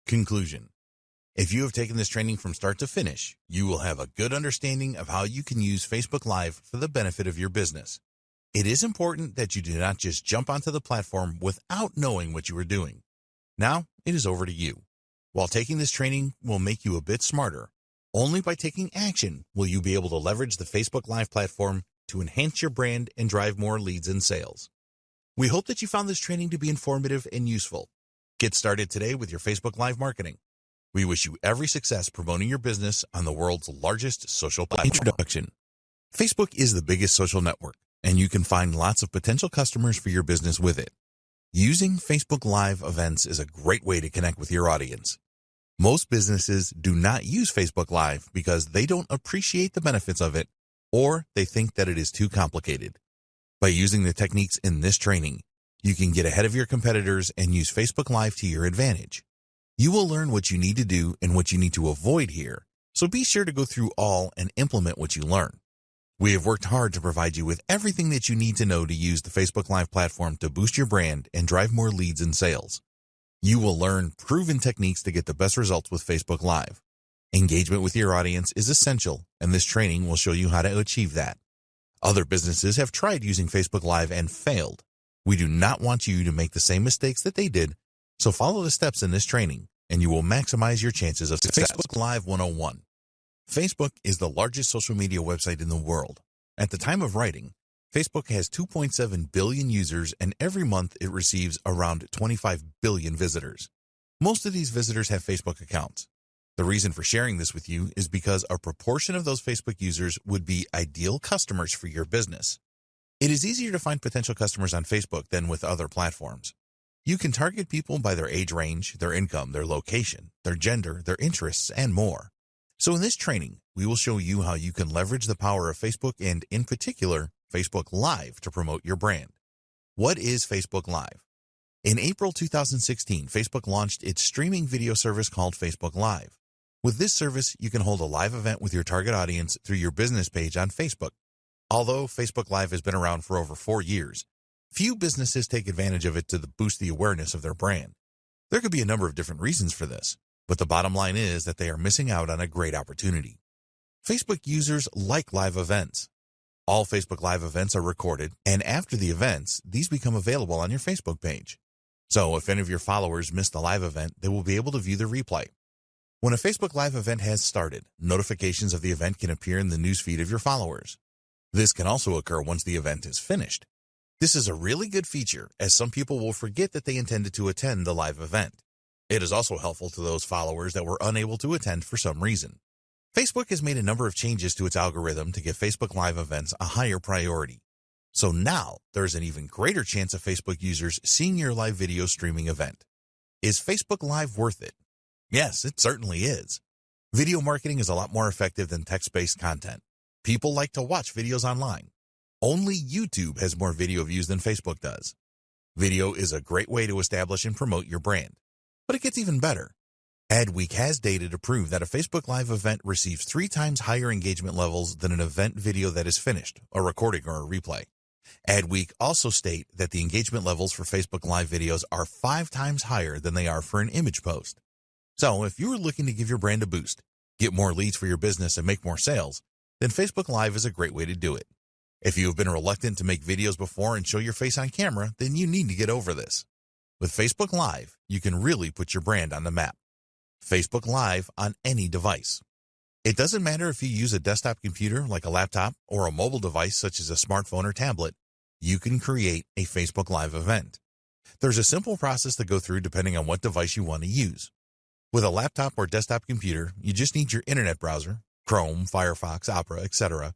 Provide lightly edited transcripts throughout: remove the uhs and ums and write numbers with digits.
Conclusion. If you have taken this training from start to finish, you will have a good understanding of how you can use Facebook Live for the benefit of your business. It is important that you do not just jump onto the platform without knowing what you are doing. Now, it is over to you. While taking this training will make you a bit smarter, only by taking action will you be able to leverage the Facebook Live platform to enhance your brand and drive more leads and sales. We hope that you found this training to be informative and useful. Get started today with your Facebook Live marketing. We wish you every success promoting your business on the world's largest social platform. Introduction. Facebook is the biggest social network, and you can find lots of potential customers for your business with it. Using Facebook Live events is a great way to connect with your audience. Most businesses do not use Facebook Live because they don't appreciate the benefits of it, or they think that it is too complicated. By using the techniques in this training, you can get ahead of your competitors and use Facebook Live to your advantage. You will learn what you need to do and what you need to avoid here, so be sure to go through all and implement what you learn. We have worked hard to provide you with everything that you need to know to use the Facebook Live platform to boost your brand and drive more leads and sales. You will learn proven techniques to get the best results with Facebook Live. Engagement with your audience is essential, and this training will show you how to achieve that. Other businesses have tried using Facebook Live and failed. We do not want you to make the same mistakes that they did, so follow the steps in this training, and you will maximize your chances of success. Facebook Live 101. Facebook is the largest social media website in the world. At the time of writing, Facebook has 2.7 billion users, and every month it receives around 25 billion visitors. Most of these visitors have Facebook accounts. The reason for sharing this with you is because a proportion of those Facebook users would be ideal customers for your business. It is easier to find potential customers on Facebook than with other platforms. You can target people by their age range, their income, their location, their gender, their interests, and more. So in this training, we will show you how you can leverage the power of Facebook and, in particular, Facebook Live to promote your brand. What is Facebook Live? In April 2016, Facebook launched its streaming video service called Facebook Live. With this service, you can hold a live event with your target audience through your business page on Facebook. Although Facebook Live has been around for over 4 years, few businesses take advantage of it to boost the awareness of their brand. There could be a number of different reasons for this, but the bottom line is that they are missing out on a great opportunity. Facebook users like live events. All Facebook Live events are recorded, and after the events, these become available on your Facebook page. So if any of your followers missed the live event, they will be able to view the replay. When a Facebook Live event has started, notifications of the event can appear in the newsfeed of your followers. This can also occur once the event is finished. This is a really good feature, as some people will forget that they intended to attend the live event. It is also helpful to those followers that were unable to attend for some reason. Facebook has made a number of changes to its algorithm to give Facebook Live events a higher priority. So now, there's an even greater chance of Facebook users seeing your live video streaming event. Is Facebook Live worth it? Yes, it certainly is. Video marketing is a lot more effective than text-based content. People like to watch videos online. Only YouTube has more video views than Facebook does. Video is a great way to establish and promote your brand. But it gets even better. Adweek has data to prove that a Facebook Live event receives 3 times higher engagement levels than an event video that is finished, a recording or a replay. Adweek also state that the engagement levels for Facebook Live videos are 5 times higher than they are for an image post. So if you are looking to give your brand a boost, get more leads for your business, and make more sales, then Facebook Live is a great way to do it. If you have been reluctant to make videos before and show your face on camera, then you need to get over this. With Facebook Live, you can really put your brand on the map. Facebook Live on any device. It doesn't matter if you use a desktop computer like a laptop or a mobile device such as a smartphone or tablet, you can create a Facebook Live event. There's a simple process to go through depending on what device you want to use. With a laptop or desktop computer, you just need your internet browser, Chrome, Firefox, Opera, etc.,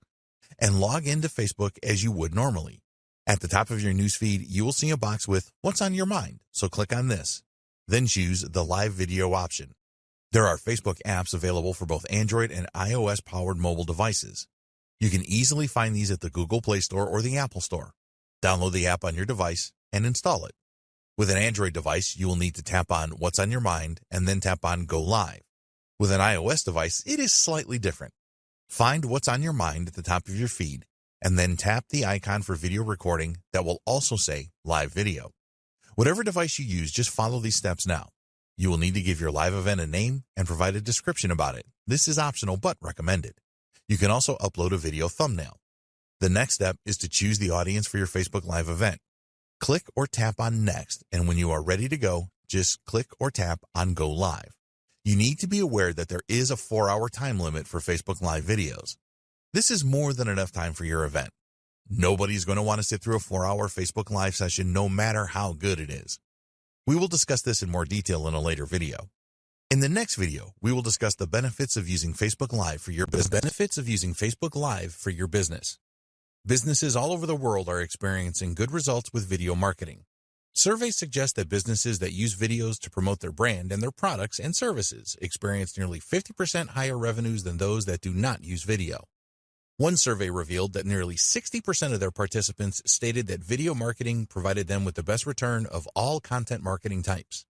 and log into Facebook as you would normally. At the top of your newsfeed, you will see a box with What's on Your Mind, so click on this. Then choose the Live Video option. There are Facebook apps available for both Android and iOS-powered mobile devices. You can easily find these at the Google Play Store or the Apple Store. Download the app on your device and install it. With an Android device, you will need to tap on What's on Your Mind and then tap on Go Live. With an iOS device, it is slightly different. Find What's on Your Mind at the top of your feed, and then tap the icon for video recording that will also say Live Video. Whatever device you use, just follow these steps now. You will need to give your live event a name and provide a description about it. This is optional but recommended. You can also upload a video thumbnail. The next step is to choose the audience for your Facebook Live event. Click or tap on Next, and when you are ready to go, just click or tap on Go Live. You need to be aware that there is a 4-hour time limit for Facebook Live videos. This is more than enough time for your event. Nobody's going to want to sit through a 4-hour Facebook Live session no matter how good it is. We will discuss this in more detail in a later video. In the next video, we will discuss the benefits of using Facebook Live for your business. Businesses all over the world are experiencing good results with video marketing. Surveys suggest that businesses that use videos to promote their brand and their products and services experience nearly 50% higher revenues than those that do not use video. One survey revealed that nearly 60% of their participants stated that video marketing provided them with the best return of all content marketing types.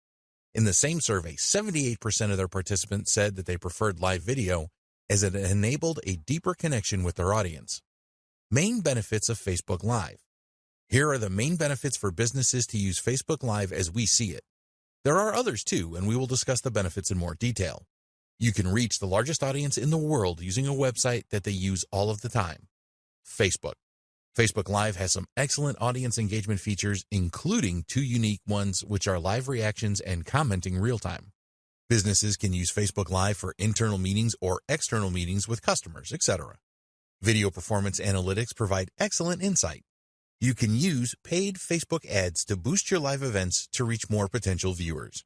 In the same survey, 78% of their participants said that they preferred live video as it enabled a deeper connection with their audience. Main benefits of Facebook Live. Here are the main benefits for businesses to use Facebook Live as we see it. There are others too, and we will discuss the benefits in more detail. You can reach the largest audience in the world using a website that they use all of the time, Facebook. Facebook Live has some excellent audience engagement features, including 2 unique ones, which are live reactions and commenting real-time. Businesses can use Facebook Live for internal meetings or external meetings with customers, etc. Video performance analytics provide excellent insight. You can use paid Facebook ads to boost your live events to reach more potential viewers.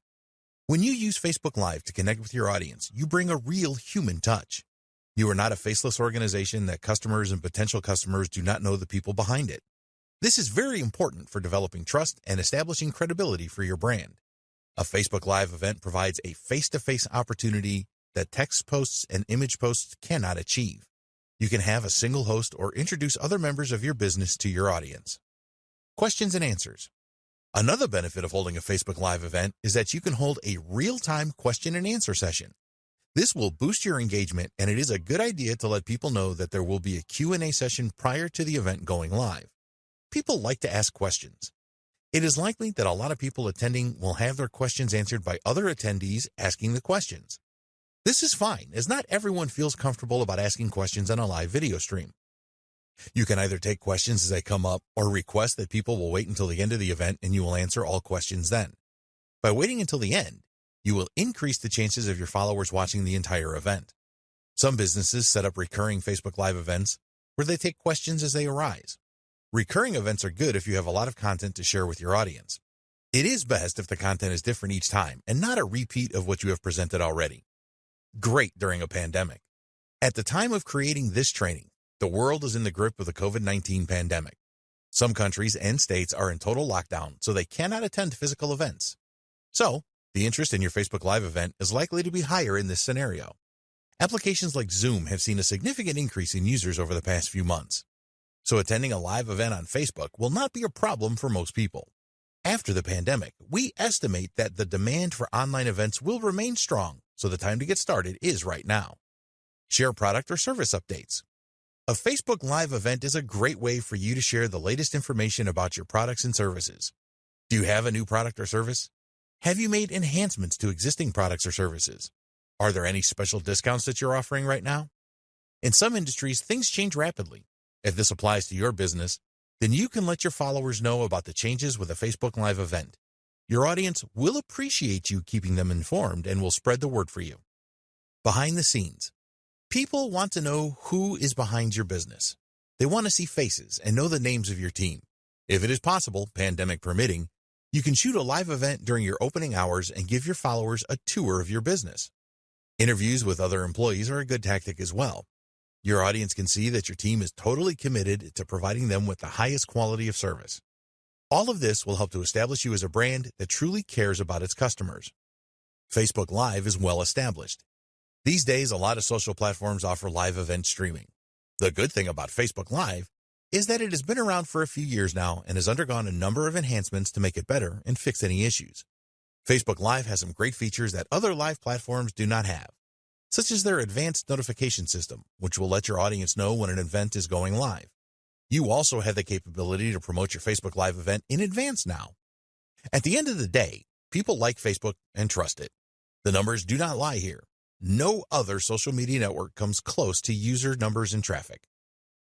When you use Facebook Live to connect with your audience, you bring a real human touch. You are not a faceless organization that customers and potential customers do not know the people behind it. This is very important for developing trust and establishing credibility for your brand. A Facebook Live event provides a face-to-face opportunity that text posts and image posts cannot achieve. You can have a single host or introduce other members of your business to your audience. Questions and answers. Another benefit of holding a Facebook Live event is that you can hold a real-time question and answer session. This will boost your engagement, and it is a good idea to let people know that there will be a Q&A session prior to the event going live. People like to ask questions. It is likely that a lot of people attending will have their questions answered by other attendees asking the questions. This is fine, as not everyone feels comfortable about asking questions on a live video stream. You can either take questions as they come up or request that people will wait until the end of the event and you will answer all questions then. By waiting until the end, you will increase the chances of your followers watching the entire event. Some businesses set up recurring Facebook Live events where they take questions as they arise. Recurring events are good if you have a lot of content to share with your audience. It is best if the content is different each time and not a repeat of what you have presented already. Great during a pandemic. At the time of creating this training, the world is in the grip of the COVID-19 pandemic. Some countries and states are in total lockdown, so they cannot attend physical events. So, the interest in your Facebook Live event is likely to be higher in this scenario. Applications like Zoom have seen a significant increase in users over the past few months. So attending a live event on Facebook will not be a problem for most people. After the pandemic, we estimate that the demand for online events will remain strong, so the time to get started is right now. Share product or service updates. A Facebook Live event is a great way for you to share the latest information about your products and services. Do you have a new product or service? Have you made enhancements to existing products or services? Are there any special discounts that you're offering right now? In some industries, things change rapidly. If this applies to your business, then you can let your followers know about the changes with a Facebook Live event. Your audience will appreciate you keeping them informed and will spread the word for you. Behind the scenes. People want to know who is behind your business. They want to see faces and know the names of your team. If it is possible, pandemic permitting, you can shoot a live event during your opening hours and give your followers a tour of your business. Interviews with other employees are a good tactic as well. Your audience can see that your team is totally committed to providing them with the highest quality of service. All of this will help to establish you as a brand that truly cares about its customers. Facebook Live is well established. These days, a lot of social platforms offer live event streaming. The good thing about Facebook Live is that it has been around for a few years now and has undergone a number of enhancements to make it better and fix any issues. Facebook Live has some great features that other live platforms do not have, such as their advanced notification system, which will let your audience know when an event is going live. You also have the capability to promote your Facebook Live event in advance now. At the end of the day, People like Facebook and trust it. The numbers do not lie here. No other social media network comes close to user numbers and traffic.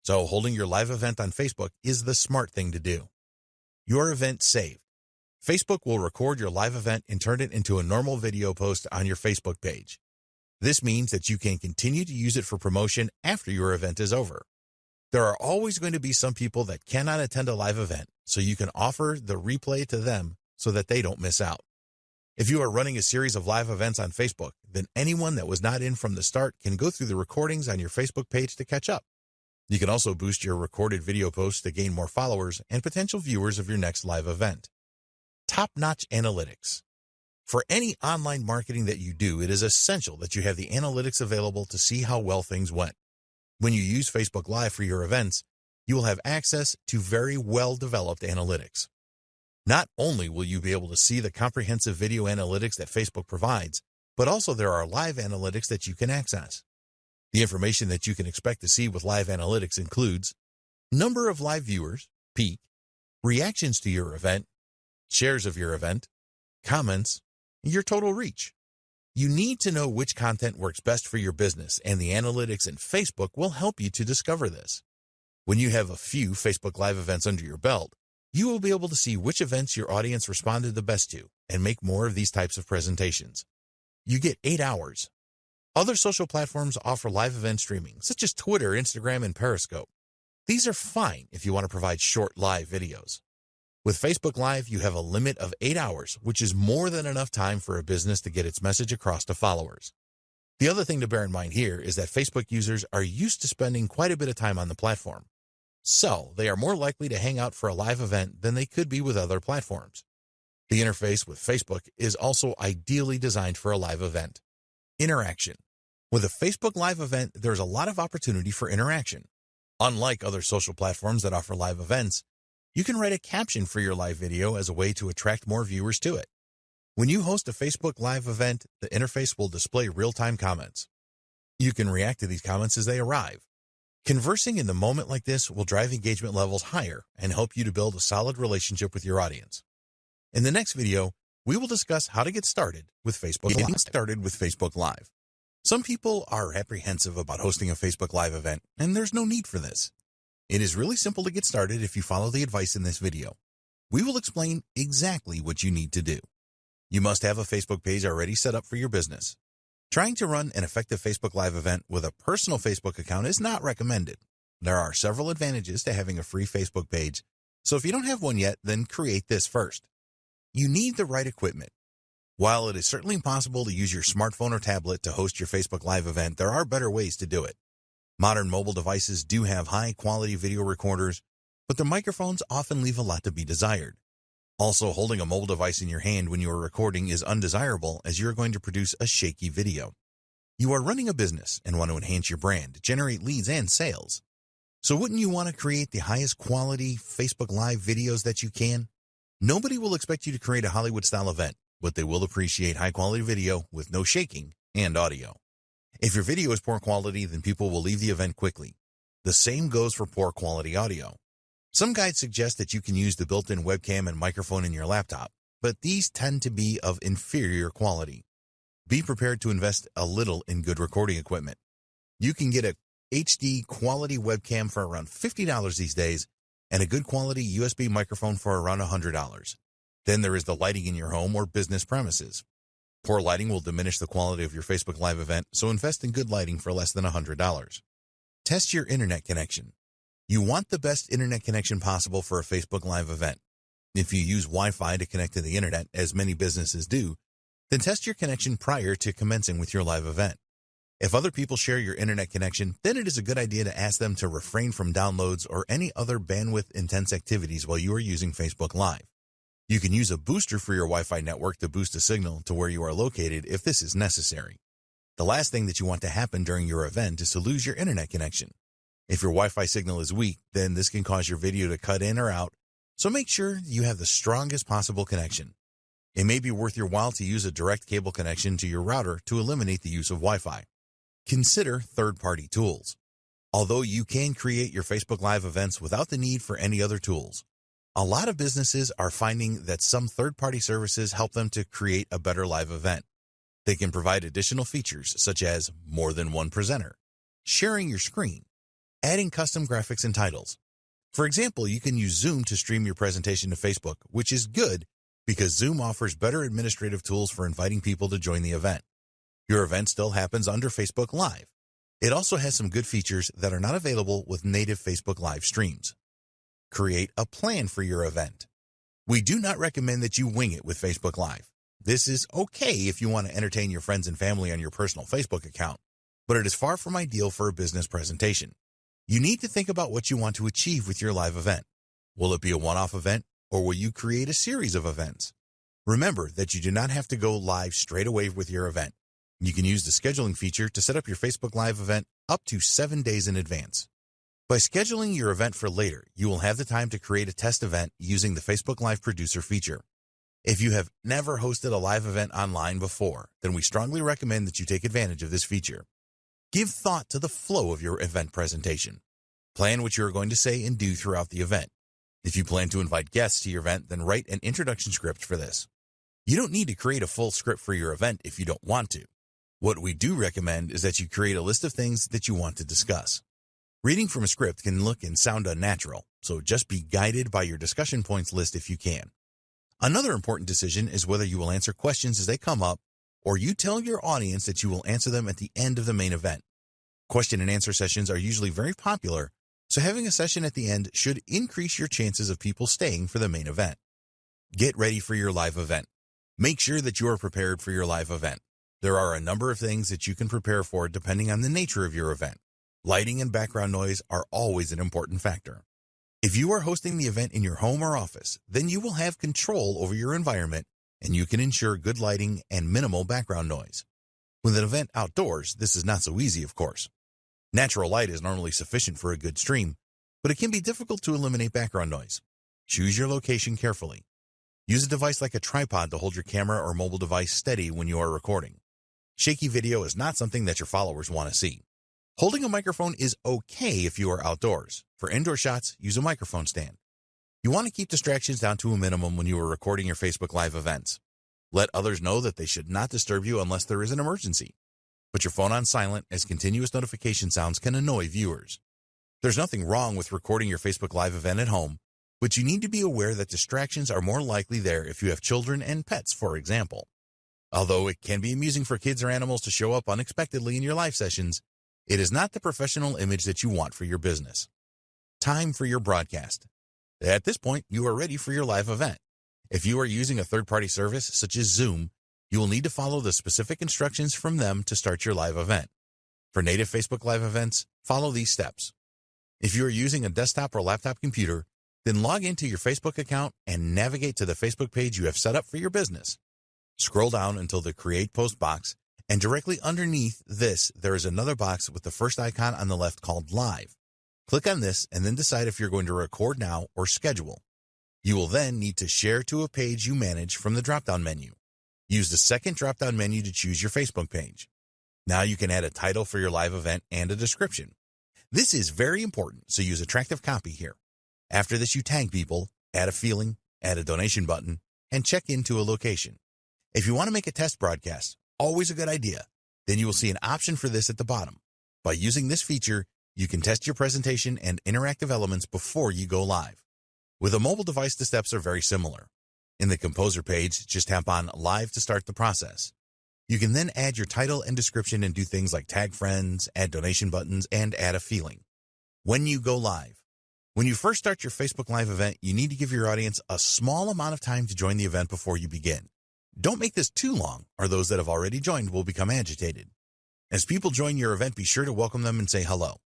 So holding your live event on Facebook is the smart thing to do. Your event saved. Facebook will record your live event and turn it into a normal video post on your Facebook page. This means that you can continue to use it for promotion after your event is over. There are always going to be some people that cannot attend a live event, so you can offer the replay to them so that they don't miss out. If you are running a series of live events on Facebook, then anyone that was not in from the start can go through the recordings on your Facebook page to catch up. You can also boost your recorded video posts to gain more followers and potential viewers of your next live event. Top-notch analytics. For any online marketing that you do, it is essential that you have the analytics available to see how well things went. When you use Facebook Live for your events, you will have access to very well-developed analytics. Not only will you be able to see the comprehensive video analytics that Facebook provides, but also there are live analytics that you can access. The information that you can expect to see with live analytics includes number of live viewers, peak, reactions to your event, shares of your event, comments, and your total reach. You need to know which content works best for your business, and the analytics in Facebook will help you to discover this. When you have a few Facebook Live events under your belt, you will be able to see which events your audience responded the best to and make more of these types of presentations. You get 8 hours. Other social platforms offer live event streaming, such as Twitter, Instagram, and Periscope. These are fine if you want to provide short live videos. With Facebook Live, you have a limit of 8 hours, which is more than enough time for a business to get its message across to followers. The other thing to bear in mind here is that Facebook users are used to spending quite a bit of time on the platform. So, they are more likely to hang out for a live event than they could be with other platforms. The interface with Facebook is also ideally designed for a live event. Interaction. With a Facebook Live event, there's a lot of opportunity for interaction. Unlike other social platforms that offer live events, you can write a caption for your live video as a way to attract more viewers to it. When you host a Facebook Live event, the interface will display real-time comments. You can react to these comments as they arrive. Conversing in the moment like this will drive engagement levels higher and help you to build a solid relationship with your audience. In the next video, we will discuss how to get started with Facebook Live. Some people are apprehensive about hosting a Facebook Live event, and there's no need for this. It is really simple to get started if you follow the advice in this video. We will explain exactly what you need to do. You must have a Facebook page already set up for your business. Trying to run an effective Facebook Live event with a personal Facebook account is not recommended. There are several advantages to having a free Facebook page, so if you don't have one yet, then create this first. You need the right equipment. While it is certainly possible to use your smartphone or tablet to host your Facebook Live event, there are better ways to do it. Modern mobile devices do have high-quality video recorders, but the microphones often leave a lot to be desired. Also, holding a mobile device in your hand when you are recording is undesirable as you are going to produce a shaky video. You are running a business and want to enhance your brand, generate leads, and sales. So wouldn't you want to create the highest quality Facebook Live videos that you can? Nobody will expect you to create a Hollywood-style event, but they will appreciate high-quality video with no shaking and audio. If your video is poor quality, then people will leave the event quickly. The same goes for poor quality audio. Some guides suggest that you can use the built-in webcam and microphone in your laptop, but these tend to be of inferior quality. Be prepared to invest a little in good recording equipment. You can get a HD quality webcam for around $50 these days, and a good quality USB microphone for around $100. Then there is the lighting in your home or business premises. Poor lighting will diminish the quality of your Facebook Live event, so invest in good lighting for less than $100. Test your internet connection. You want the best internet connection possible for a Facebook Live event. If you use Wi-Fi to connect to the internet, as many businesses do, then test your connection prior to commencing with your live event. If other people share your internet connection, then it is a good idea to ask them to refrain from downloads or any other bandwidth-intense activities while you are using Facebook Live. You can use a booster for your Wi-Fi network to boost a signal to where you are located if this is necessary. The last thing that you want to happen during your event is to lose your internet connection. If your Wi-Fi signal is weak, then this can cause your video to cut in or out, so make sure you have the strongest possible connection. It may be worth your while to use a direct cable connection to your router to eliminate the use of Wi-Fi. Consider third-party tools. Although you can create your Facebook Live events without the need for any other tools, A lot of businesses are finding that some third-party services help them to create a better live event. They can provide additional features such as more than one presenter, sharing your screen, adding custom graphics and titles. For example, you can use Zoom to stream your presentation to Facebook, which is good because Zoom offers better administrative tools for inviting people to join the event. Your event still happens under Facebook Live. It also has some good features that are not available with native Facebook Live streams. Create a plan for your event. We do not recommend that you wing it with Facebook Live. This is okay if you want to entertain your friends and family on your personal Facebook account, but it is far from ideal for a business presentation. You need to think about what you want to achieve with your live event. Will it be a one-off event, or will you create a series of events? Remember that you do not have to go live straight away with your event. You can use the scheduling feature to set up your Facebook Live event up to 7 days in advance. By scheduling your event for later, you will have the time to create a test event using the Facebook Live Producer feature. If you have never hosted a live event online before, then we strongly recommend that you take advantage of this feature. Give thought to the flow of your event presentation. Plan what you are going to say and do throughout the event. If you plan to invite guests to your event, then write an introduction script for this. You don't need to create a full script for your event if you don't want to. What we do recommend is that you create a list of things that you want to discuss. Reading from a script can look and sound unnatural, so just be guided by your discussion points list if you can. Another important decision is whether you will answer questions as they come up, or you tell your audience that you will answer them at the end of the main event. Question and answer sessions are usually very popular, so having a session at the end should increase your chances of people staying for the main event. Get ready for your live event. Make sure that you are prepared for your live event. There are a number of things that you can prepare for depending on the nature of your event. Lighting and background noise are always an important factor. If you are hosting the event in your home or office, then you will have control over your environment and you can ensure good lighting and minimal background noise. With an event outdoors, this is not so easy, of course. Natural light is normally sufficient for a good stream, but it can be difficult to eliminate background noise. Choose your location carefully. Use a device like a tripod to hold your camera or mobile device steady when you are recording. Shaky video is not something that your followers want to see. Holding a microphone is okay if you are outdoors. For indoor shots, use a microphone stand. You want to keep distractions down to a minimum when you are recording your Facebook Live events. Let others know that they should not disturb you unless there is an emergency. Put your phone on silent, as continuous notification sounds can annoy viewers. There's nothing wrong with recording your Facebook Live event at home, but you need to be aware that distractions are more likely there if you have children and pets, for example. Although it can be amusing for kids or animals to show up unexpectedly in your live sessions, it is not the professional image that you want for your business. Time for your broadcast. At this point, you are ready for your live event. If you are using a third-party service such as Zoom, you will need to follow the specific instructions from them to start your live event. For native Facebook Live events, follow these steps. If you are using a desktop or laptop computer, then log into your Facebook account and navigate to the Facebook page you have set up for your business. Scroll down until the Create Post box, and directly underneath this, there is another box with the first icon on the left called Live. Click on this and then decide if you're going to record now or schedule. You will then need to share to a page you manage from the drop-down menu. Use the second drop-down menu to choose your Facebook page. Now you can add a title for your live event and a description. This is very important, so use attractive copy here. After this, you tag people, add a feeling, add a donation button, and check into a location. If you want to make a test broadcast, always a good idea, then you will see an option for this at the bottom. By using this feature, you can test your presentation and interactive elements before you go live. With a mobile device, the steps are very similar. In the Composer page, just tap on Live to start the process. You can then add your title and description and do things like tag friends, add donation buttons, and add a feeling. When you go live. When you first start your Facebook Live event, you need to give your audience a small amount of time to join the event before you begin. Don't make this too long, or those that have already joined will become agitated. As people join your event, be sure to welcome them and say hello.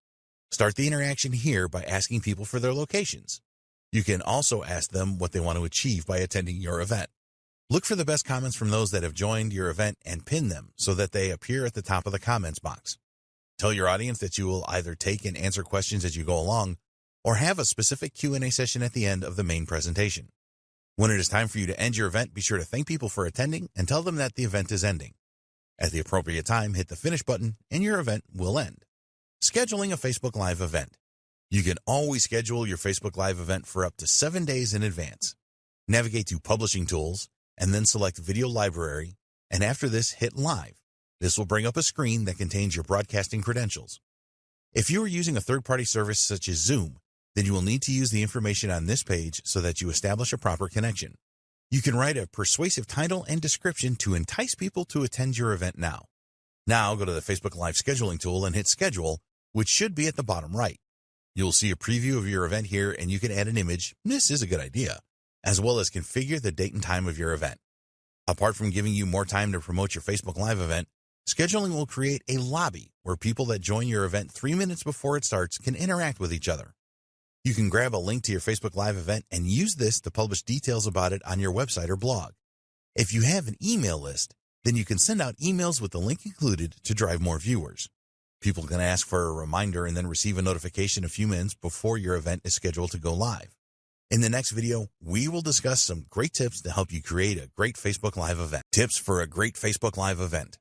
Start the interaction here by asking people for their locations. You can also ask them what they want to achieve by attending your event. Look for the best comments from those that have joined your event and pin them so that they appear at the top of the comments box. Tell your audience that you will either take and answer questions as you go along or have a specific Q&A session at the end of the main presentation. When it is time for you to end your event, be sure to thank people for attending and tell them that the event is ending. At the appropriate time, hit the finish button and your event will end. Scheduling a Facebook Live event. You can always schedule your Facebook Live event for up to 7 days in advance. Navigate to Publishing Tools, and then select Video Library, and after this, hit Live. This will bring up a screen that contains your broadcasting credentials. If you are using a third-party service such as Zoom, then you will need to use the information on this page so that you establish a proper connection. You can write a persuasive title and description to entice people to attend your event now. Now go to the Facebook Live scheduling tool and hit Schedule, which should be at the bottom right. You'll see a preview of your event here, and you can add an image. This is a good idea, as well as configure the date and time of your event. Apart from giving you more time to promote your Facebook Live event, scheduling will create a lobby where people that join your event 3 minutes before it starts can interact with each other. You can grab a link to your Facebook Live event and use this to publish details about it on your website or blog. If you have an email list, then you can send out emails with the link included to drive more viewers. People can ask for a reminder and then receive a notification a few minutes before your event is scheduled to go live. In the next video, we will discuss some great tips to help you create a great Facebook Live event. Tips for a great Facebook Live event.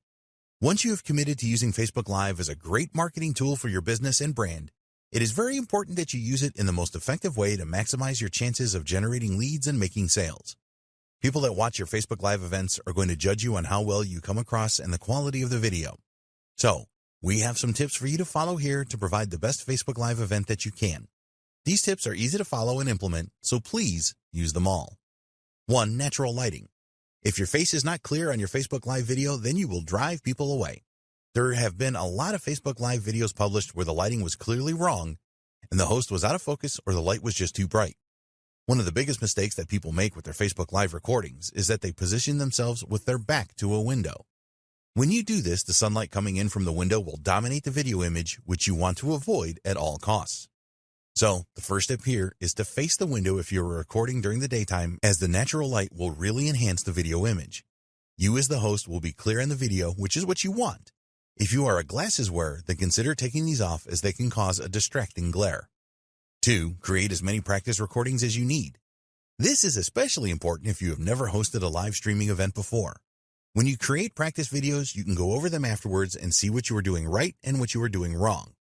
Once you have committed to using Facebook Live as a great marketing tool for your business and brand, it is very important that you use it in the most effective way to maximize your chances of generating leads and making sales. People that watch your Facebook Live events are going to judge you on how well you come across and the quality of the video. So, we have some tips for you to follow here to provide the best Facebook Live event that you can. These tips are easy to follow and implement, so please use them all. 1. Natural lighting. If your face is not clear on your Facebook Live video, then you will drive people away. There have been a lot of Facebook Live videos published where the lighting was clearly wrong and the host was out of focus or the light was just too bright. One of the biggest mistakes that people make with their Facebook Live recordings is that they position themselves with their back to a window. When you do this, the sunlight coming in from the window will dominate the video image, which you want to avoid at all costs. So, the first step here is to face the window if you are recording during the daytime, as the natural light will really enhance the video image. You as the host will be clear in the video, which is what you want. If you are a glasses wearer, then consider taking these off as they can cause a distracting glare. 2. Create as many practice recordings as you need. This is especially important if you have never hosted a live streaming event before. When you create practice videos, you can go over them afterwards and see what you are doing right and what you are doing wrong.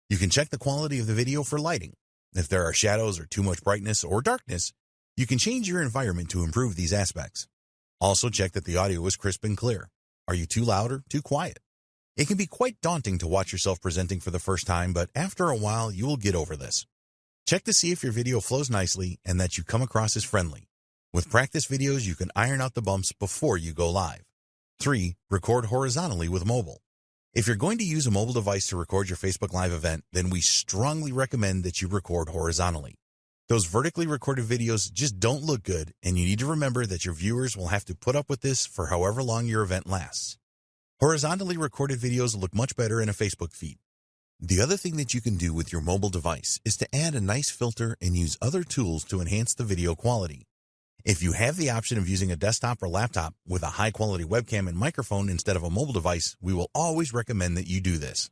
You can check the quality of the video for lighting. If there are shadows or too much brightness or darkness, you can change your environment to improve these aspects. Also check that the audio is crisp and clear. Are you too loud or too quiet? It can be quite daunting to watch yourself presenting for the first time, but after a while, you will get over this. Check to see if your video flows nicely and that you come across as friendly. With practice videos, you can iron out the bumps before you go live. 3. Record horizontally with mobile. If you're going to use a mobile device to record your Facebook Live event, then we strongly recommend that you record horizontally. Those vertically recorded videos just don't look good, and you need to remember that your viewers will have to put up with this for however long your event lasts. Horizontally recorded videos look much better in a Facebook feed. The other thing that you can do with your mobile device is to add a nice filter and use other tools to enhance the video quality. If you have the option of using a desktop or laptop with a high-quality webcam and microphone instead of a mobile device, we will always recommend that you do this.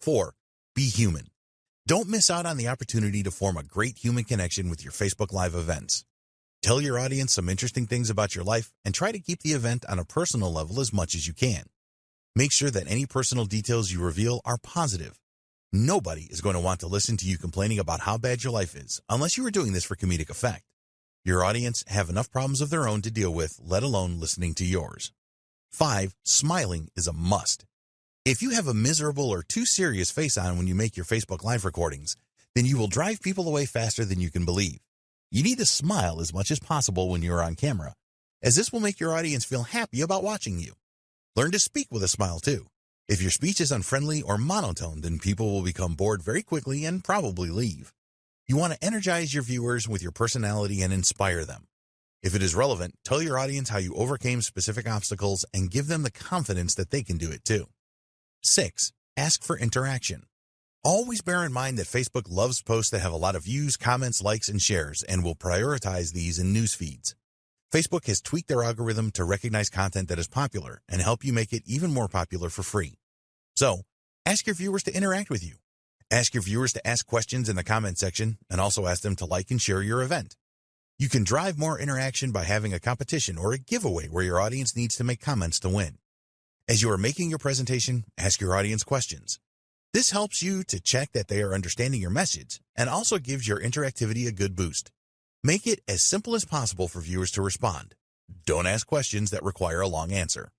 4. Be human. Don't miss out on the opportunity to form a great human connection with your Facebook Live events. Tell your audience some interesting things about your life and try to keep the event on a personal level as much as you can. Make sure that any personal details you reveal are positive. Nobody is going to want to listen to you complaining about how bad your life is unless you are doing this for comedic effect. Your audience have enough problems of their own to deal with, let alone listening to yours. 5. Smiling is a must. If you have a miserable or too serious face on when you make your Facebook Live recordings, then you will drive people away faster than you can believe. You need to smile as much as possible when you are on camera, as this will make your audience feel happy about watching you. Learn to speak with a smile too. If your speech is unfriendly or monotone, then people will become bored very quickly and probably leave. You want to energize your viewers with your personality and inspire them. If it is relevant, tell your audience how you overcame specific obstacles and give them the confidence that they can do it too. 6. Ask for interaction. Always bear in mind that Facebook loves posts that have a lot of views, comments, likes, and shares, and will prioritize these in news feeds. Facebook has tweaked their algorithm to recognize content that is popular and help you make it even more popular for free. So, ask your viewers to interact with you. Ask your viewers to ask questions in the comment section and also ask them to like and share your event. You can drive more interaction by having a competition or a giveaway where your audience needs to make comments to win. As you are making your presentation, ask your audience questions. This helps you to check that they are understanding your message and also gives your interactivity a good boost. Make it as simple as possible for viewers to respond. Don't ask questions that require a long answer.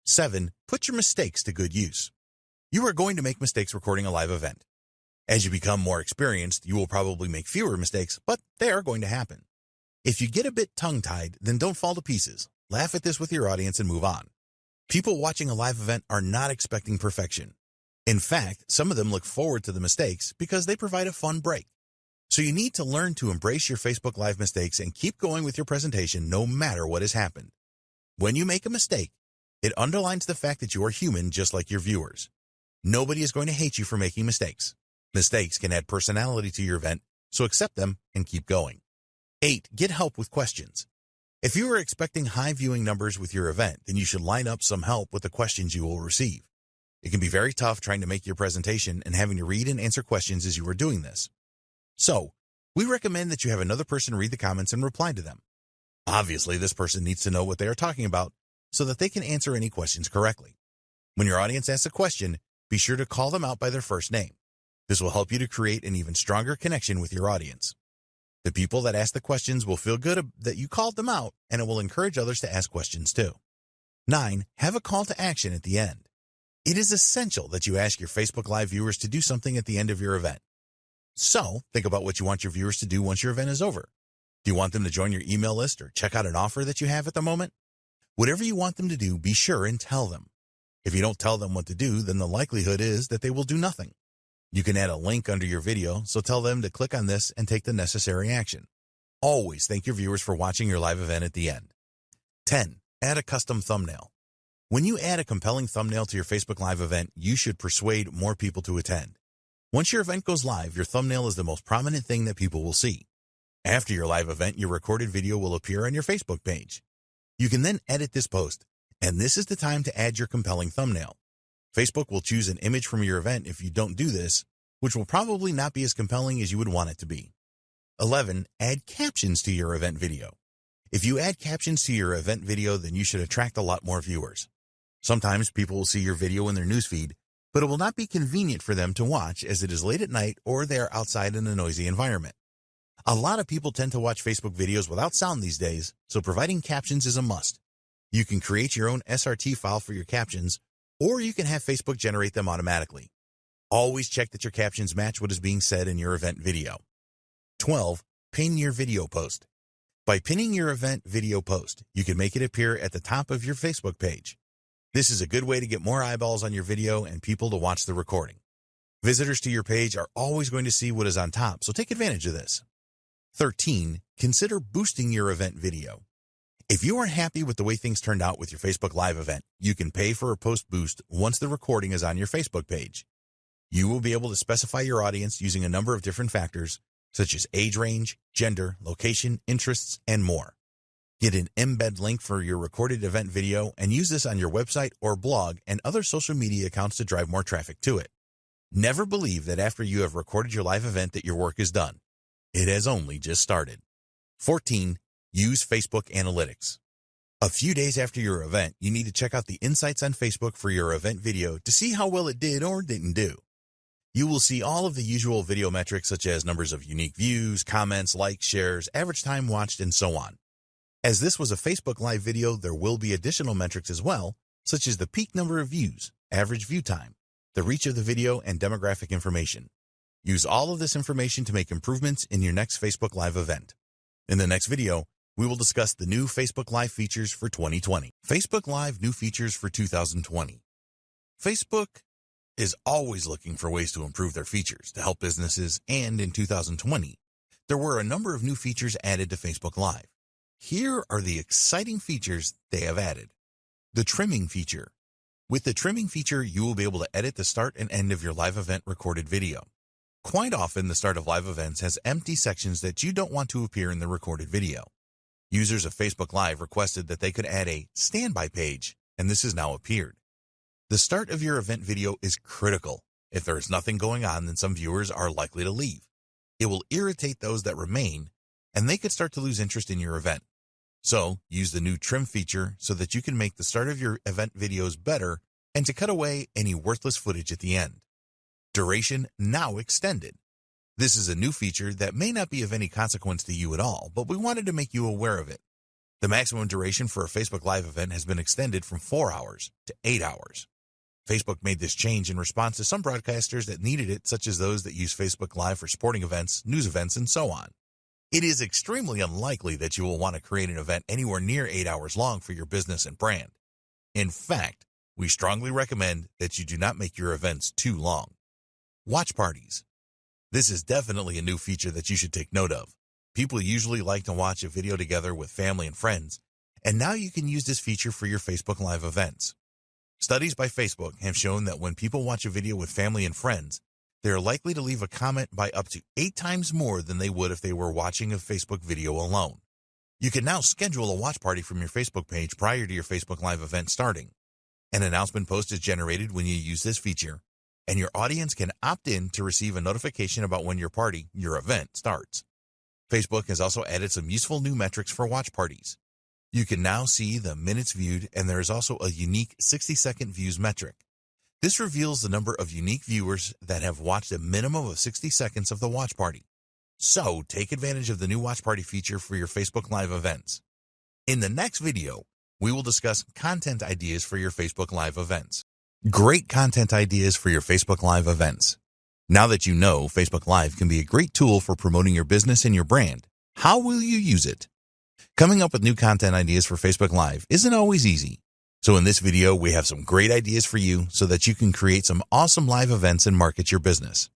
7. Put your mistakes to good use. You are going to make mistakes recording a live event. As you become more experienced, you will probably make fewer mistakes, but they are going to happen. If you get a bit tongue-tied, then don't fall to pieces. Laugh at this with your audience and move on. People watching a live event are not expecting perfection. In fact, some of them look forward to the mistakes because they provide a fun break. So you need to learn to embrace your Facebook Live mistakes and keep going with your presentation no matter what has happened. When you make a mistake, it underlines the fact that you are human just like your viewers. Nobody is going to hate you for making mistakes. Mistakes can add personality to your event, so accept them and keep going. 8. Get help with questions. If you are expecting high viewing numbers with your event, then you should line up some help with the questions you will receive. It can be very tough trying to make your presentation and having to read and answer questions as you are doing this. So, we recommend that you have another person read the comments and reply to them. Obviously, this person needs to know what they are talking about so that they can answer any questions correctly. When your audience asks a question, be sure to call them out by their first name. This will help you to create an even stronger connection with your audience. The people that ask the questions will feel good that you called them out, and it will encourage others to ask questions too. 9. Have a call to action at the end. It is essential that you ask your Facebook Live viewers to do something at the end of your event. So, think about what you want your viewers to do once your event is over. Do you want them to join your email list or check out an offer that you have at the moment? Whatever you want them to do, be sure and tell them. If you don't tell them what to do, then the likelihood is that they will do nothing. You can add a link under your video, so tell them to click on this and take the necessary action. Always thank your viewers for watching your live event at the end. 10. Add a custom thumbnail. When you add a compelling thumbnail to your Facebook Live event, you should persuade more people to attend. Once your event goes live, your thumbnail is the most prominent thing that people will see. After your live event, your recorded video will appear on your Facebook page. You can then edit this post, and this is the time to add your compelling thumbnail. Facebook will choose an image from your event if you don't do this, which will probably not be as compelling as you would want it to be. 11. Add captions to your event video. If you add captions to your event video, then you should attract a lot more viewers. Sometimes people will see your video in their newsfeed, but it will not be convenient for them to watch as it is late at night or they are outside in a noisy environment. A lot of people tend to watch Facebook videos without sound these days, so providing captions is a must. You can create your own SRT file for your captions, or you can have Facebook generate them automatically. Always check that your captions match what is being said in your event video. 12. Pin your video post. By pinning your event video post, you can make it appear at the top of your Facebook page. This is a good way to get more eyeballs on your video and people to watch the recording. Visitors to your page are always going to see what is on top, so take advantage of this. 13. Consider boosting your event video. If you are happy with the way things turned out with your Facebook Live event, you can pay for a post boost once the recording is on your Facebook page. You will be able to specify your audience using a number of different factors, such as age range, gender, location, interests, and more. Get an embed link for your recorded event video and use this on your website or blog and other social media accounts to drive more traffic to it. Never believe that after you have recorded your live event that your work is done. It has only just started. 14. Use Facebook Analytics. A few days after your event, you need to check out the insights on Facebook for your event video to see how well it did or didn't do. You will see all of the usual video metrics such as numbers of unique views, comments, likes, shares, average time watched, and so on. As this was a Facebook Live video, there will be additional metrics as well, such as the peak number of views, average view time, the reach of the video, and demographic information. Use all of this information to make improvements in your next Facebook Live event. In the next video, we will discuss the new Facebook Live features for 2020. Facebook Live new features for 2020. Facebook is always looking for ways to improve their features to help businesses, and in 2020, there were a number of new features added to Facebook Live. Here are the exciting features they have added. The trimming feature. With the trimming feature, you will be able to edit the start and end of your live event recorded video. Quite often, the start of live events has empty sections that you don't want to appear in the recorded video. Users of Facebook Live requested that they could add a standby page, and this has now appeared. The start of your event video is critical. If there is nothing going on, then some viewers are likely to leave. It will irritate those that remain, and they could start to lose interest in your event. So, use the new trim feature so that you can make the start of your event videos better and to cut away any worthless footage at the end. Duration now extended. This is a new feature that may not be of any consequence to you at all, but we wanted to make you aware of it. The maximum duration for a Facebook Live event has been extended from 4 hours to 8 hours. Facebook made this change in response to some broadcasters that needed it, such as those that use Facebook Live for sporting events, news events, and so on. It is extremely unlikely that you will want to create an event anywhere near 8 hours long for your business and brand. In fact, we strongly recommend that you do not make your events too long. Watch parties. This is definitely a new feature that you should take note of. People usually like to watch a video together with family and friends, and now you can use this feature for your Facebook Live events. Studies by Facebook have shown that when people watch a video with family and friends, they are likely to leave a comment by up to 8 times more than they would if they were watching a Facebook video alone. You can now schedule a watch party from your Facebook page prior to your Facebook Live event starting. An announcement post is generated when you use this feature, and your audience can opt in to receive a notification about when your event starts. Facebook has also added some useful new metrics for watch parties. You can now see the minutes viewed, and there is also a unique 60-second views metric. This reveals the number of unique viewers that have watched a minimum of 60 seconds of the watch party. So, take advantage of the new watch party feature for your Facebook Live events. In the next video, we will discuss content ideas for your Facebook Live events. Great content ideas for your Facebook Live events. Now that you know Facebook Live can be a great tool for promoting your business and your brand, how will you use it? Coming up with new content ideas for Facebook Live isn't always easy. So in this video, we have some great ideas for you so that you can create some awesome live events and market your business.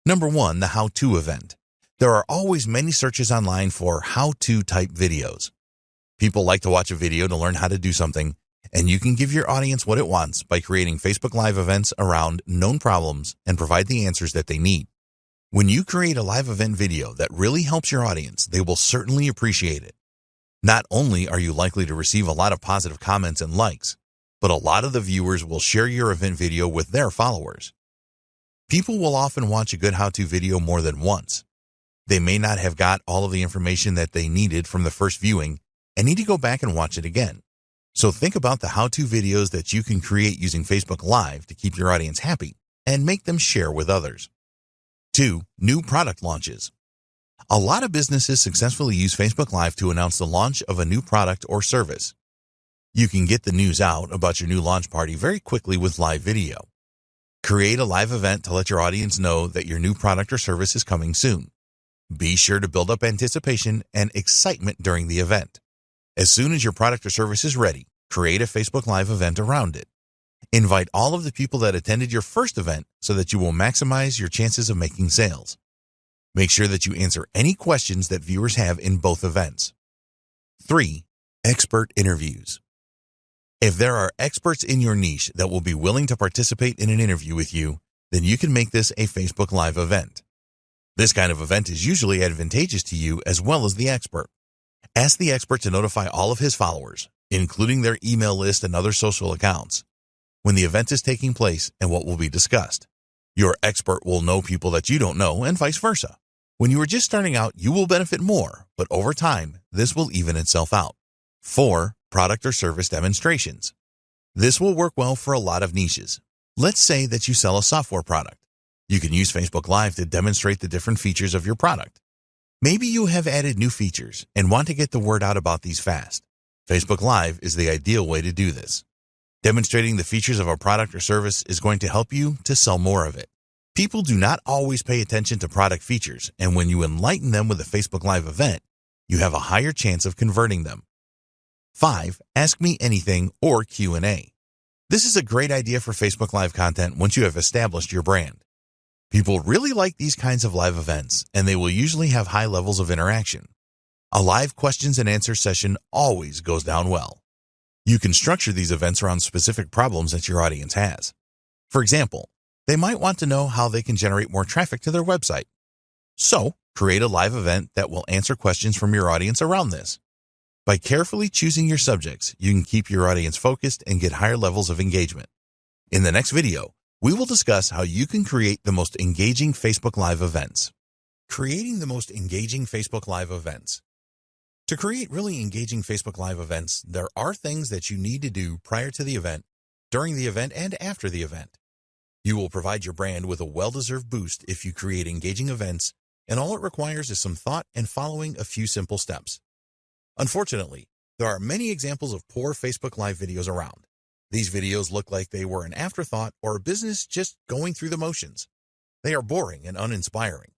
Number 1, the how-to event. There are always many searches online for how-to type videos. People like to watch a video to learn how to do something, and you can give your audience what it wants by creating Facebook Live events around known problems and provide the answers that they need. When you create a live event video that really helps your audience, they will certainly appreciate it. Not only are you likely to receive a lot of positive comments and likes, but a lot of the viewers will share your event video with their followers. People will often watch a good how-to video more than once. They may not have got all of the information that they needed from the first viewing and need to go back and watch it again. So think about the how-to videos that you can create using Facebook Live to keep your audience happy and make them share with others. 2, new product launches. A lot of businesses successfully use Facebook Live to announce the launch of a new product or service. You can get the news out about your new launch party very quickly with live video. Create a live event to let your audience know that your new product or service is coming soon. Be sure to build up anticipation and excitement during the event. As soon as your product or service is ready, create a Facebook Live event around it. Invite all of the people that attended your first event so that you will maximize your chances of making sales. Make sure that you answer any questions that viewers have in both events. 3, expert interviews. If there are experts in your niche that will be willing to participate in an interview with you, then you can make this a Facebook Live event. This kind of event is usually advantageous to you as well as the expert. Ask the expert to notify all of his followers, including their email list and other social accounts, when the event is taking place and what will be discussed. Your expert will know people that you don't know and vice versa. When you are just starting out, you will benefit more, but over time, this will even itself out. 4, product or service demonstrations. This will work well for a lot of niches. Let's say that you sell a software product. You can use Facebook Live to demonstrate the different features of your product. Maybe you have added new features and want to get the word out about these fast. Facebook Live is the ideal way to do this. Demonstrating the features of a product or service is going to help you to sell more of it. People do not always pay attention to product features, and when you enlighten them with a Facebook Live event, you have a higher chance of converting them. 5, Ask Me Anything or Q&A. This is a great idea for Facebook Live content once you have established your brand. People really like these kinds of live events, and they will usually have high levels of interaction. A live questions and answers session always goes down well. You can structure these events around specific problems that your audience has. For example, they might want to know how they can generate more traffic to their website. So, create a live event that will answer questions from your audience around this. By carefully choosing your subjects, you can keep your audience focused and get higher levels of engagement. In the next video, we will discuss how you can create the most engaging Facebook Live events. Creating the most engaging Facebook Live events. To create really engaging Facebook Live events, there are things that you need to do prior to the event, during the event, and after the event. You will provide your brand with a well-deserved boost if you create engaging events, and all it requires is some thought and following a few simple steps. Unfortunately, there are many examples of poor Facebook Live videos around. These videos look like they were an afterthought or a business just going through the motions. They are boring and uninspiring.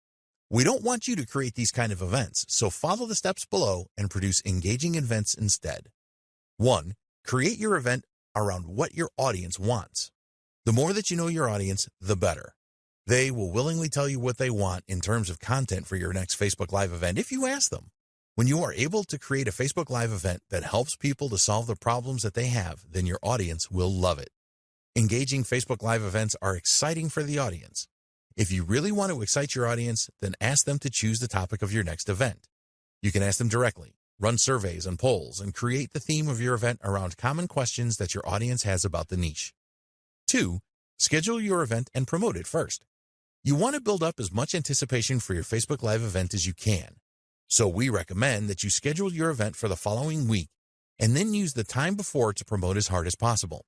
We don't want you to create these kind of events, so follow the steps below and produce engaging events instead. 1. Create your event around what your audience wants. The more that you know your audience, the better. They will willingly tell you what they want in terms of content for your next Facebook Live event if you ask them. When you are able to create a Facebook Live event that helps people to solve the problems that they have, then your audience will love it. Engaging Facebook Live events are exciting for the audience. If you really want to excite your audience, then ask them to choose the topic of your next event. You can ask them directly, run surveys and polls, and create the theme of your event around common questions that your audience has about the niche. 2. Schedule your event and promote it first. You want to build up as much anticipation for your Facebook Live event as you can. So we recommend that you schedule your event for the following week and then use the time before to promote as hard as possible.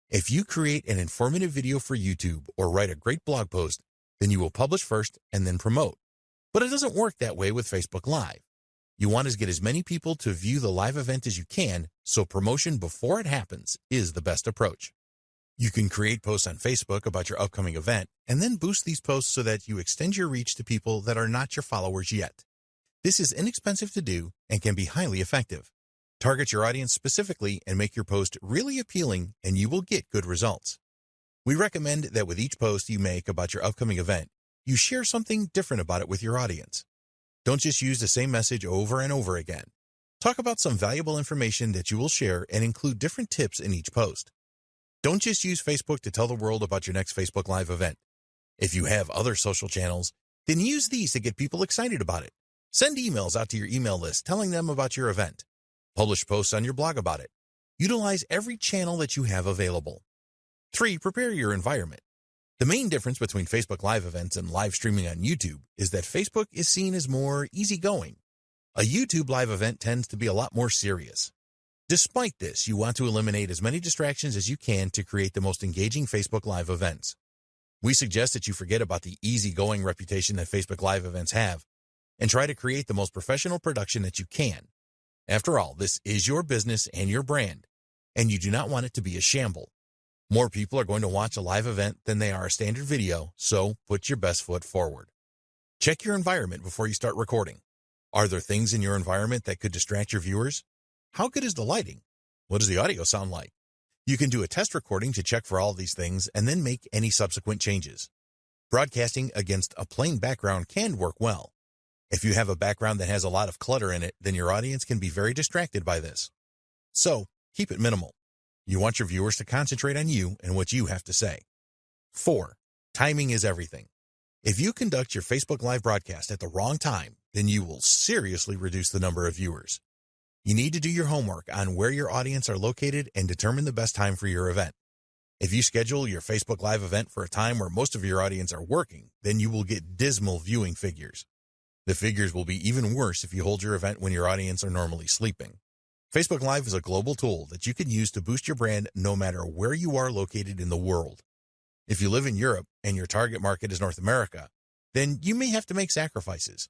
If you create an informative video for YouTube or write a great blog post, then you will publish first and then promote. But it doesn't work that way with Facebook Live. You want to get as many people to view the live event as you can, so promotion before it happens is the best approach. You can create posts on Facebook about your upcoming event and then boost these posts so that you extend your reach to people that are not your followers yet. This is inexpensive to do and can be highly effective. Target your audience specifically and make your post really appealing, and you will get good results. We recommend that with each post you make about your upcoming event, you share something different about it with your audience. Don't just use the same message over and over again. Talk about some valuable information that you will share and include different tips in each post. Don't just use Facebook to tell the world about your next Facebook Live event. If you have other social channels, then use these to get people excited about it. Send emails out to your email list telling them about your event. Publish posts on your blog about it. Utilize every channel that you have available. 3. Prepare your environment. The main difference between Facebook Live events and live streaming on YouTube is that Facebook is seen as more easygoing. A YouTube Live event tends to be a lot more serious. Despite this, you want to eliminate as many distractions as you can to create the most engaging Facebook Live events. We suggest that you forget about the easygoing reputation that Facebook Live events have and try to create the most professional production that you can. After all, this is your business and your brand, and you do not want it to be a shamble. More people are going to watch a live event than they are a standard video, so put your best foot forward. Check your environment before you start recording. Are there things in your environment that could distract your viewers? How good is the lighting? What does the audio sound like? You can do a test recording to check for all these things and then make any subsequent changes. Broadcasting against a plain background can work well. If you have a background that has a lot of clutter in it, then your audience can be very distracted by this. So, keep it minimal. You want your viewers to concentrate on you and what you have to say. 4. Timing is everything. If you conduct your Facebook Live broadcast at the wrong time, then you will seriously reduce the number of viewers. You need to do your homework on where your audience are located and determine the best time for your event. If you schedule your Facebook Live event for a time where most of your audience are working, then you will get dismal viewing figures. The figures will be even worse if you hold your event when your audience are normally sleeping. Facebook Live is a global tool that you can use to boost your brand no matter where you are located in the world. If you live in Europe and your target market is North America, then you may have to make sacrifices.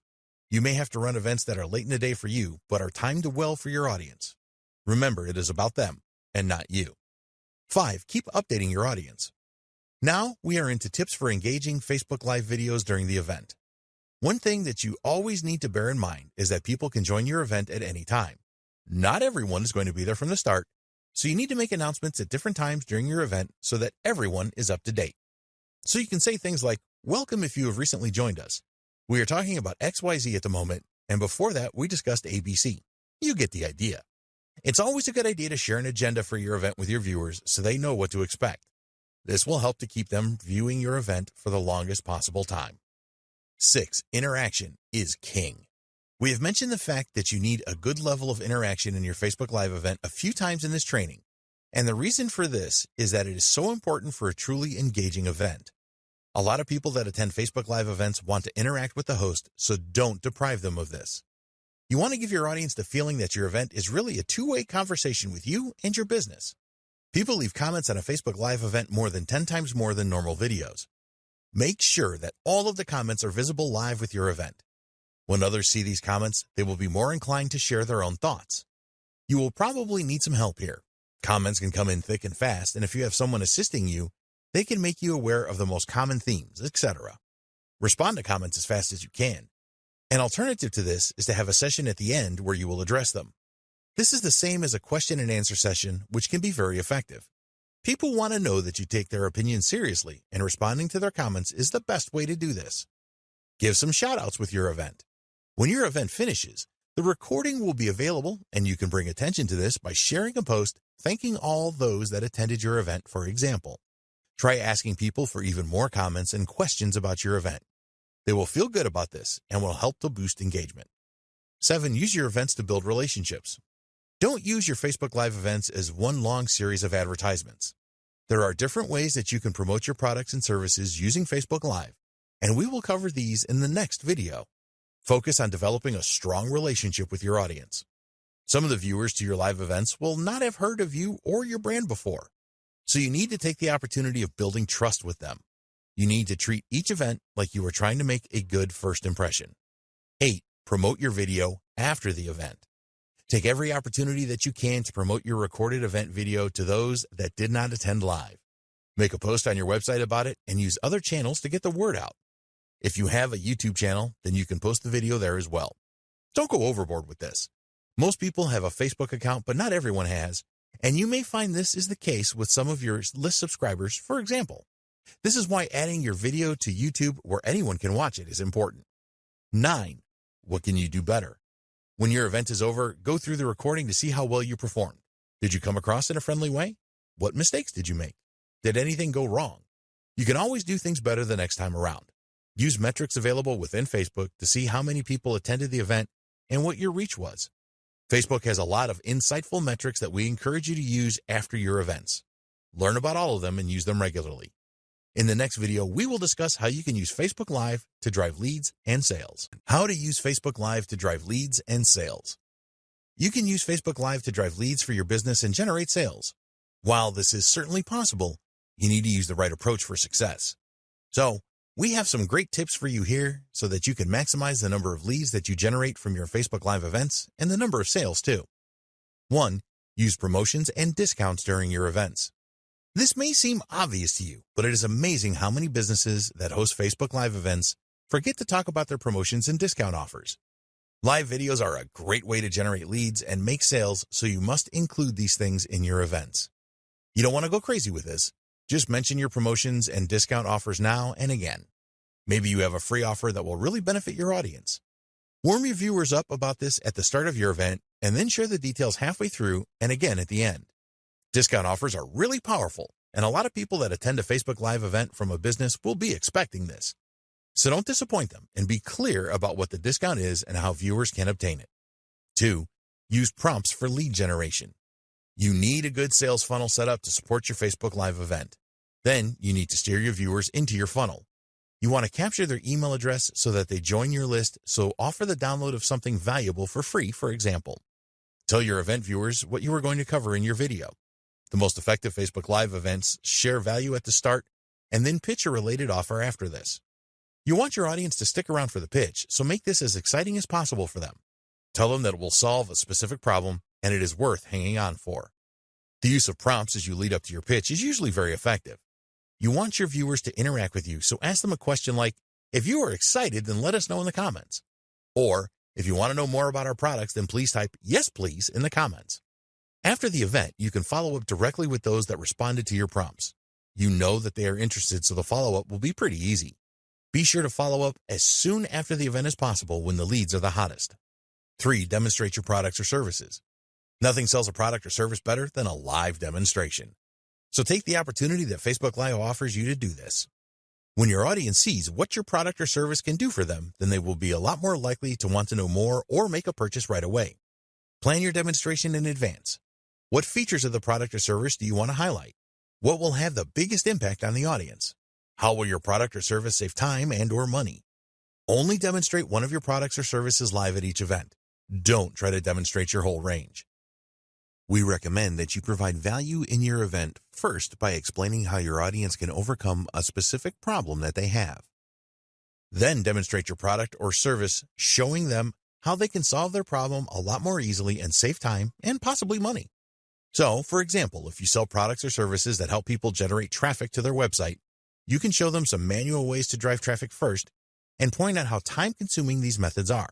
You may have to run events that are late in the day for you, but are timed well for your audience. Remember, it is about them and not you. 5. Keep updating your audience. Now we are into tips for engaging Facebook Live videos during the event. One thing that you always need to bear in mind is that people can join your event at any time. Not everyone is going to be there from the start, so you need to make announcements at different times during your event so that everyone is up to date. So you can say things like, "Welcome if you have recently joined us. We are talking about XYZ at the moment, and before that we discussed ABC. You get the idea." It's always a good idea to share an agenda for your event with your viewers so they know what to expect. This will help to keep them viewing your event for the longest possible time. 6. Interaction is king. We have mentioned the fact that you need a good level of interaction in your Facebook Live event a few times in this training, and the reason for this is that it is so important for a truly engaging event. A lot of people that attend Facebook Live events want to interact with the host, so don't deprive them of this. You want to give your audience the feeling that your event is really a two-way conversation with you and your business. People leave comments on a Facebook Live event more than 10 times more than normal videos. Make sure that all of the comments are visible live with your event. When others see these comments, they will be more inclined to share their own thoughts. You will probably need some help here. Comments can come in thick and fast, and if you have someone assisting you, they can make you aware of the most common themes, etc. Respond to comments as fast as you can. An alternative to this is to have a session at the end where you will address them. This is the same as a question and answer session, which can be very effective. People want to know that you take their opinion seriously, and responding to their comments is the best way to do this. Give some shout-outs with your event. When your event finishes, the recording will be available, and you can bring attention to this by sharing a post thanking all those that attended your event, for example. Try asking people for even more comments and questions about your event. They will feel good about this and will help to boost engagement. 7. Use your events to build relationships. Don't use your Facebook Live events as one long series of advertisements. There are different ways that you can promote your products and services using Facebook Live, and we will cover these in the next video. Focus on developing a strong relationship with your audience. Some of the viewers to your live events will not have heard of you or your brand before, so you need to take the opportunity of building trust with them. You need to treat each event like you are trying to make a good first impression. 8. Promote your video after the event. Take every opportunity that you can to promote your recorded event video to those that did not attend live. Make a post on your website about it and use other channels to get the word out. If you have a YouTube channel, then you can post the video there as well. Don't go overboard with this. Most people have a Facebook account, but not everyone has, and you may find this is the case with some of your list subscribers, for example. This is why adding your video to YouTube where anyone can watch it is important. 9. What can you do better? When your event is over, go through the recording to see how well you performed. Did you come across in a friendly way? What mistakes did you make? Did anything go wrong? You can always do things better the next time around. Use metrics available within Facebook to see how many people attended the event and what your reach was. Facebook has a lot of insightful metrics that we encourage you to use after your events. Learn about all of them and use them regularly. In the next video, we will discuss how you can use Facebook Live to drive leads and sales. How to use Facebook Live to drive leads and sales. You can use Facebook Live to drive leads for your business and generate sales. While this is certainly possible, you need to use the right approach for success. So, we have some great tips for you here so that you can maximize the number of leads that you generate from your Facebook Live events and the number of sales too. 1. Use promotions and discounts during your events. This may seem obvious to you, but it is amazing how many businesses that host Facebook Live events forget to talk about their promotions and discount offers. Live videos are a great way to generate leads and make sales, so you must include these things in your events. You don't want to go crazy with this. Just mention your promotions and discount offers now and again. Maybe you have a free offer that will really benefit your audience. Warm your viewers up about this at the start of your event and then share the details halfway through and again at the end. Discount offers are really powerful, and a lot of people that attend a Facebook Live event from a business will be expecting this. So don't disappoint them and be clear about what the discount is and how viewers can obtain it. 2. Use prompts for lead generation. You need a good sales funnel set up to support your Facebook Live event. Then you need to steer your viewers into your funnel. You want to capture their email address so that they join your list, so offer the download of something valuable for free, for example. Tell your event viewers what you are going to cover in your video. The most effective Facebook Live events share value at the start and then pitch a related offer after this. You want your audience to stick around for the pitch, so make this as exciting as possible for them. Tell them that it will solve a specific problem and it is worth hanging on for. The use of prompts as you lead up to your pitch is usually very effective. You want your viewers to interact with you, so ask them a question like, "If you are excited, then let us know in the comments." Or, "If you want to know more about our products, then please type 'yes, please' in the comments." After the event, you can follow up directly with those that responded to your prompts. You know that they are interested, so the follow-up will be pretty easy. Be sure to follow up as soon after the event as possible when the leads are the hottest. 3. Demonstrate your products or services. Nothing sells a product or service better than a live demonstration. So take the opportunity that Facebook Live offers you to do this. When your audience sees what your product or service can do for them, then they will be a lot more likely to want to know more or make a purchase right away. Plan your demonstration in advance. What features of the product or service do you want to highlight? What will have the biggest impact on the audience? How will your product or service save time and/or money? Only demonstrate one of your products or services live at each event. Don't try to demonstrate your whole range. We recommend that you provide value in your event first by explaining how your audience can overcome a specific problem that they have. Then demonstrate your product or service, showing them how they can solve their problem a lot more easily and save time and possibly money. So, for example, if you sell products or services that help people generate traffic to their website, you can show them some manual ways to drive traffic first and point out how time-consuming these methods are.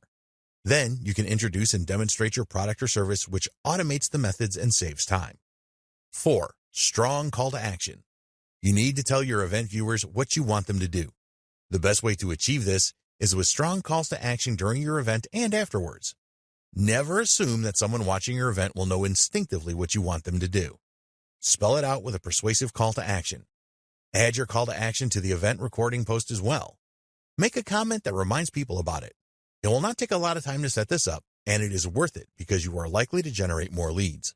Then you can introduce and demonstrate your product or service, which automates the methods and saves time. 4. Strong call to action. You need to tell your event viewers what you want them to do. The best way to achieve this is with strong calls to action during your event and afterwards. Never assume that someone watching your event will know instinctively what you want them to do. Spell it out with a persuasive call to action. Add your call to action to the event recording post as well. Make a comment that reminds people about it. It will not take a lot of time to set this up, and it is worth it because you are likely to generate more leads.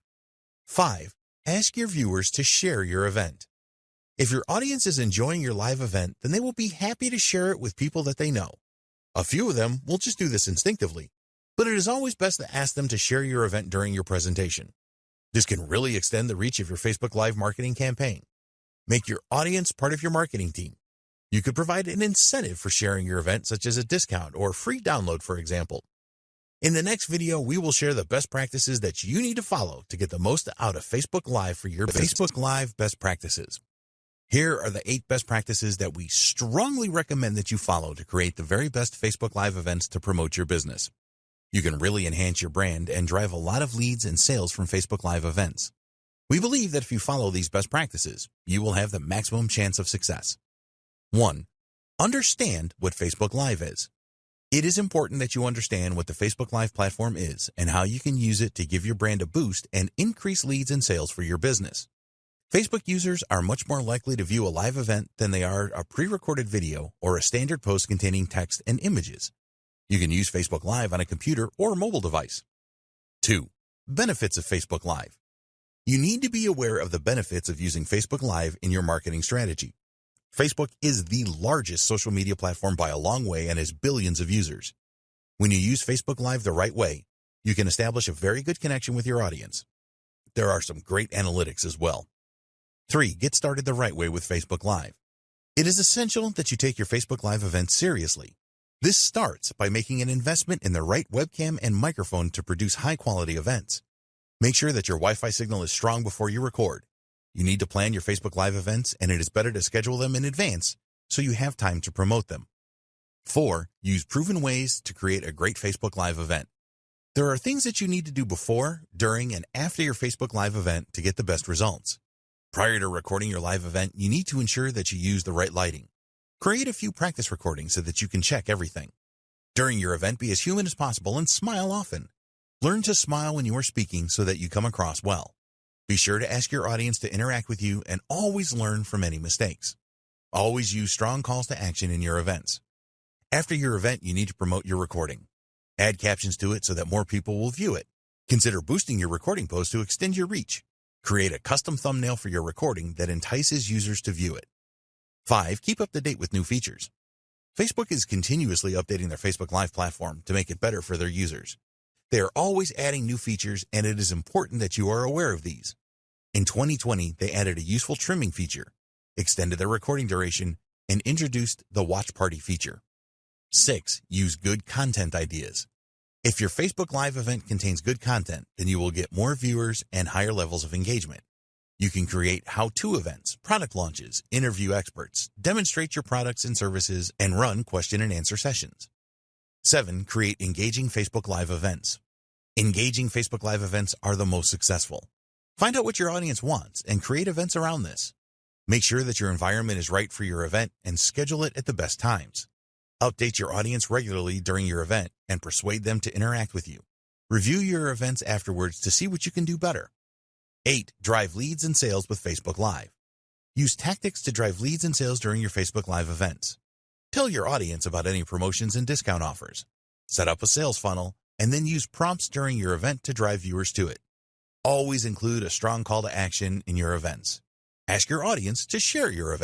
5. Ask your viewers to share your event. If your audience is enjoying your live event, then they will be happy to share it with people that they know. A few of them will just do this instinctively, but it is always best to ask them to share your event during your presentation. This can really extend the reach of your Facebook Live marketing campaign. Make your audience part of your marketing team. You could provide an incentive for sharing your event, such as a discount or free download, for example. In the next video, we will share the best practices that you need to follow to get the most out of Facebook Live for your business. Facebook Live best practices. Here are the 8 best practices that we strongly recommend that you follow to create the very best Facebook Live events to promote your business. You can really enhance your brand and drive a lot of leads and sales from Facebook Live events. We believe that if you follow these best practices, you will have the maximum chance of success. 1. Understand what Facebook Live is. It is important that you understand what the Facebook Live platform is and how you can use it to give your brand a boost and increase leads and sales for your business. Facebook users are much more likely to view a live event than they are a pre-recorded video or a standard post containing text and images. You can use Facebook Live on a computer or mobile device. 2. Benefits of Facebook Live. You need to be aware of the benefits of using Facebook Live in your marketing strategy. Facebook is the largest social media platform by a long way and has billions of users. When you use Facebook Live the right way, you can establish a very good connection with your audience. There are some great analytics as well. 3. Get started the right way with Facebook Live. It is essential that you take your Facebook Live events seriously. This starts by making an investment in the right webcam and microphone to produce high-quality events. Make sure that your Wi-Fi signal is strong before you record. You need to plan your Facebook Live events, and it is better to schedule them in advance so you have time to promote them. 4. Use proven ways to create a great Facebook Live event. There are things that you need to do before, during, and after your Facebook Live event to get the best results. Prior to recording your live event, you need to ensure that you use the right lighting. Create a few practice recordings so that you can check everything. During your event, be as human as possible and smile often. Learn to smile when you are speaking so that you come across well. Be sure to ask your audience to interact with you and always learn from any mistakes. Always use strong calls to action in your events. After your event, you need to promote your recording. Add captions to it so that more people will view it. Consider boosting your recording post to extend your reach. Create a custom thumbnail for your recording that entices users to view it. 5. Keep up to date with new features. Facebook is continuously updating their Facebook Live platform to make it better for their users. They are always adding new features, and it is important that you are aware of these. In 2020, they added a useful trimming feature, extended their recording duration, and introduced the Watch Party feature. 6. Use good content ideas. If your Facebook Live event contains good content, then you will get more viewers and higher levels of engagement. You can create how-to events, product launches, interview experts, demonstrate your products and services, and run question and answer sessions. 7. Create engaging Facebook Live events. Engaging Facebook Live events are the most successful. Find out what your audience wants and create events around this. Make sure that your environment is right for your event and schedule it at the best times. Update your audience regularly during your event and persuade them to interact with you. Review your events afterwards to see what you can do better. 8. Drive leads and sales with Facebook Live. Use tactics to drive leads and sales during your Facebook Live events. Tell your audience about any promotions and discount offers. Set up a sales funnel and then use prompts during your event to drive viewers to it. Always include a strong call to action in your events. Ask your audience to share your event.